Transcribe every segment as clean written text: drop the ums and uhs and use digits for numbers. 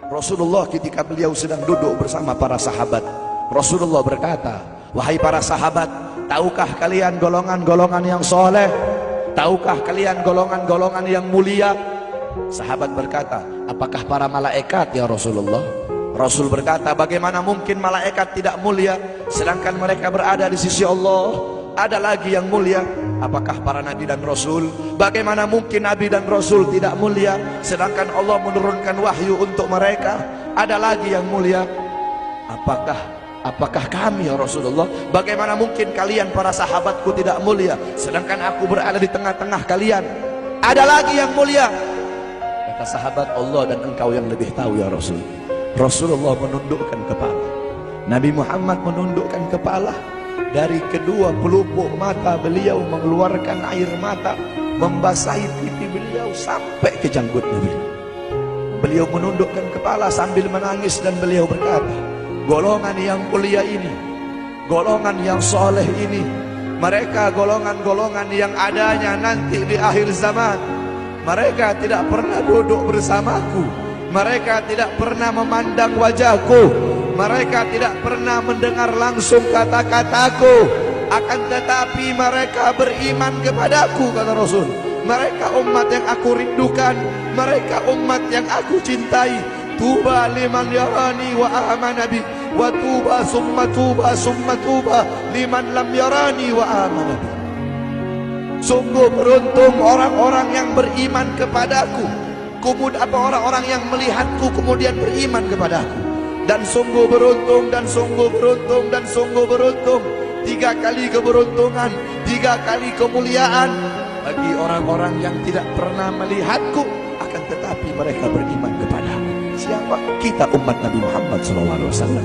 Rasulullah ketika beliau sedang duduk bersama para sahabat, Rasulullah berkata, wahai para sahabat, tahukah kalian golongan-golongan yang soleh? Tahukah kalian golongan-golongan yang mulia? Sahabat berkata, apakah para malaikat ya Rasulullah? Rasul berkata, bagaimana mungkin malaikat tidak mulia sedangkan mereka berada di sisi Allah? Ada lagi yang mulia. Apakah para nabi dan rasul? Bagaimana mungkin nabi dan rasul tidak mulia sedangkan Allah menurunkan wahyu untuk mereka? Ada lagi yang mulia. Apakah kami ya Rasulullah? Bagaimana mungkin kalian para sahabatku tidak mulia sedangkan aku berada di tengah-tengah kalian? Ada lagi yang mulia. Kata sahabat, Allah dan engkau yang lebih tahu ya Rasul. Rasulullah menundukkan kepala, Nabi Muhammad menundukkan kepala. Dari kedua pelupuk mata beliau mengeluarkan air mata, membasahi pipi beliau sampai ke janggutnya beliau. Beliau menundukkan kepala sambil menangis dan beliau berkata, golongan yang mulia ini, golongan yang soleh ini, mereka golongan-golongan yang adanya nanti di akhir zaman. Mereka tidak pernah duduk bersamaku, mereka tidak pernah memandang wajahku, mereka tidak pernah mendengar langsung kata-kataku, akan tetapi mereka beriman kepadaku, kata Rasul. Mereka umat yang aku rindukan, mereka umat yang aku cintai. Tuba liman yarani wa amana bi, wa tuba summa tuba summa tuba liman lam yarani wa amana bi. Sungguh beruntung orang-orang yang beriman kepadaku, kemudian orang-orang yang melihatku kemudian beriman kepadaku. Dan sungguh beruntung, dan sungguh beruntung, dan sungguh beruntung. 3 kali keberuntungan, 3 kali kemuliaan bagi orang-orang yang tidak pernah melihatku, akan tetapi mereka beriman kepadaku. Siapa? Kita umat Nabi Muhammad SAW.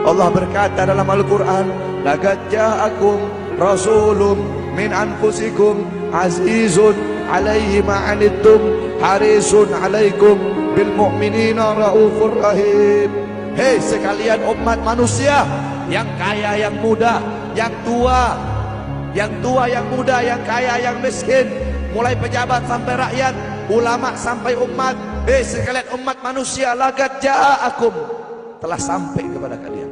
Allah berkata dalam Al-Quran, laqad ja'akum rasulun min anfusikum azizun alaihi ma'anittum harisun alaikum bil mu'minina raufur rahim. Hei sekalian umat manusia, yang kaya, yang muda, yang tua, yang muda, yang kaya, yang miskin, mulai pejabat sampai rakyat, ulama sampai umat. Hei sekalian umat manusia, laqad ja'akum, telah sampai kepada kalian,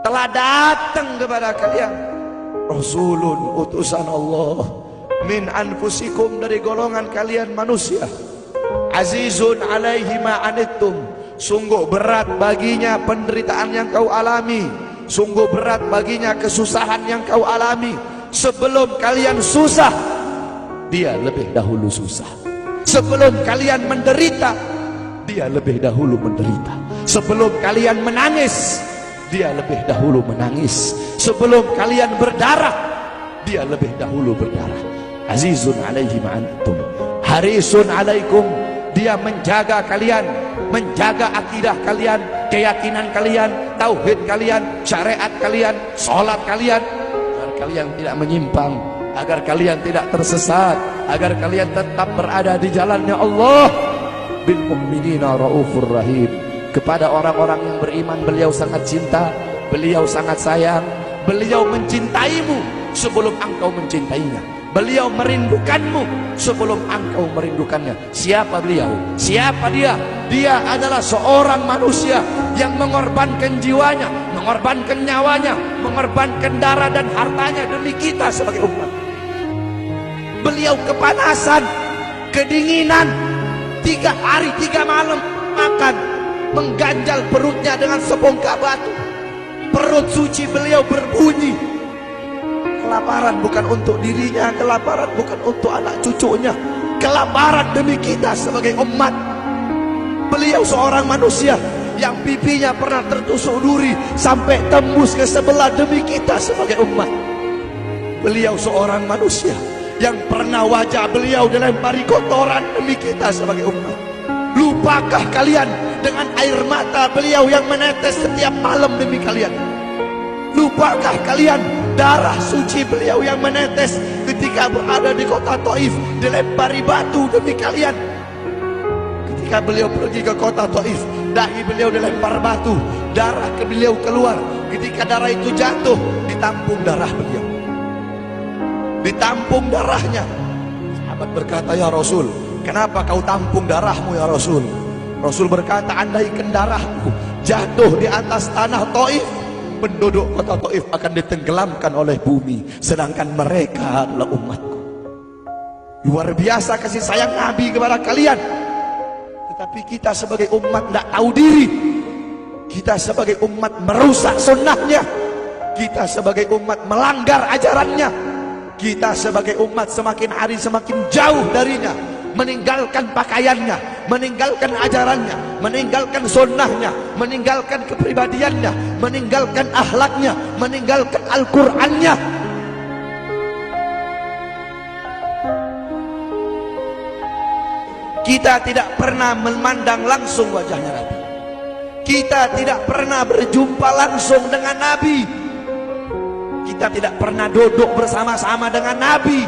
telah datang kepada kalian rasulun, utusan Allah, min anfusikum, dari golongan kalian manusia, azizun alaihi ma'anittum, sungguh berat baginya penderitaan yang kau alami, sungguh berat baginya kesusahan yang kau alami. Sebelum kalian susah, dia lebih dahulu susah. Sebelum kalian menderita, dia lebih dahulu menderita. Sebelum kalian menangis, dia lebih dahulu menangis. Sebelum kalian berdarah, dia lebih dahulu berdarah. Azizun alaihi ma'anittum harisun alaikum, dia menjaga kalian, menjaga akidah kalian, keyakinan kalian, tauhid kalian, syariat kalian, sholat kalian, agar kalian tidak menyimpang, agar kalian tidak tersesat, agar kalian tetap berada di jalannya Allah. Bil mu'minina raufur rahim, kepada orang-orang yang beriman beliau sangat cinta, beliau sangat sayang, beliau mencintaimu sebelum engkau mencintainya, beliau merindukanmu sebelum engkau merindukannya. Siapa beliau? Siapa dia? Dia adalah seorang manusia yang mengorbankan jiwanya, mengorbankan nyawanya, mengorbankan darah dan hartanya demi kita sebagai umat. Beliau kepanasan, kedinginan, 3 hari 3 malam makan, mengganjal perutnya dengan sebongkah batu. Perut suci beliau berbunyi. Kelaparan bukan untuk dirinya, kelaparan bukan untuk anak cucunya, kelaparan demi kita sebagai umat. Beliau seorang manusia yang pipinya pernah tertusuk duri sampai tembus ke sebelah demi kita sebagai umat. Beliau seorang manusia yang pernah wajah beliau dilempari kotoran demi kita sebagai umat. Lupakah kalian dengan air mata beliau yang menetes setiap malam demi kalian? Lupakah kalian darah suci beliau yang menetes ketika berada di kota Taif, dilempari batu demi kalian? Ketika beliau pergi ke kota Taif, dahi beliau dilempar batu, darah ke beliau keluar. Ketika darah itu jatuh, ditampung darah beliau, ditampung darahnya. Sahabat berkata, ya Rasul, Kenapa kau tampung darahmu ya Rasul? Rasul berkata, andaikan darahku jatuh di atas tanah Taif, penduduk kota Taif akan ditenggelamkan oleh bumi, sedangkan mereka adalah umatku. Luar biasa kasih sayang Nabi kepada kalian. Tetapi kita sebagai umat tidak tahu diri. Kita sebagai umat merusak sunnahnya. Kita sebagai umat melanggar ajarannya. Kita sebagai umat semakin hari semakin jauh darinya, meninggalkan pakaiannya, meninggalkan ajarannya, meninggalkan sunnahnya, meninggalkan kepribadiannya, meninggalkan akhlaknya, meninggalkan Al-Qur'annya. Kita tidak pernah memandang langsung wajahnya Nabi. Kita tidak pernah berjumpa langsung dengan Nabi. Kita tidak pernah duduk bersama-sama dengan Nabi.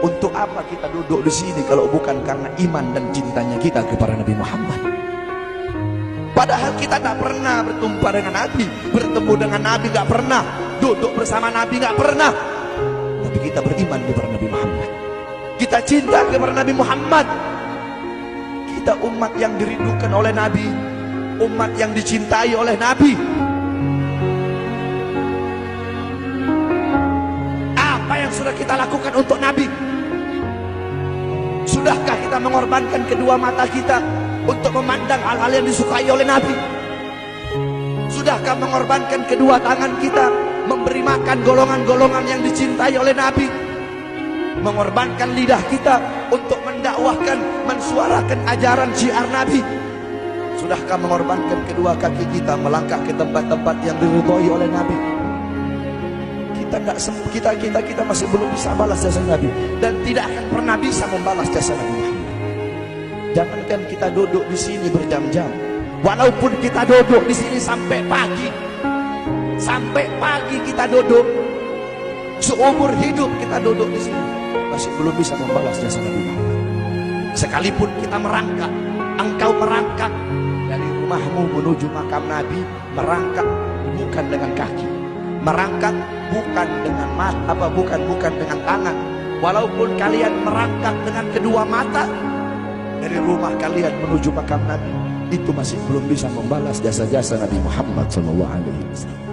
Untuk apa kita duduk di sini kalau bukan karena iman dan cintanya kita kepada Nabi Muhammad? Padahal kita tak pernah berjumpa dengan Nabi, bertemu dengan Nabi gak pernah, duduk bersama Nabi gak pernah. Tapi kita beriman kepada Nabi Muhammad. Kita cinta kepada Nabi Muhammad. Kita umat yang dirindukan oleh Nabi, umat yang dicintai oleh Nabi. Apa yang sudah kita lakukan untuk Nabi? Sudahkah kita mengorbankan kedua mata kita untuk memandang hal-hal yang disukai oleh Nabi? Sudahkah mengorbankan kedua tangan kita memberi makan golongan-golongan yang dicintai oleh Nabi? Mengorbankan lidah kita untuk mendakwahkan, mensuarakan ajaran syiar Nabi? Sudahkah mengorbankan kedua kaki kita melangkah ke tempat-tempat yang diridhoi oleh Nabi? Kita masih belum bisa balas jasa Nabi, dan tidak akan pernah bisa membalas jasa Nabi Muhammad. Jangankan kita duduk di sini berjam-jam, walaupun kita duduk di sini sampai pagi kita duduk, seumur hidup kita duduk di sini, masih belum bisa membalas jasa Nabi Muhammad. Sekalipun kita merangkak, engkau merangkak dari rumahmu menuju makam Nabi, merangkak bukan dengan kaki, merangkak bukan dengan mata, bukan dengan tangan. Walaupun kalian merangkak dengan kedua mata dari rumah kalian menuju makam Nabi, itu masih belum bisa membalas jasa-jasa Nabi Muhammad SAW.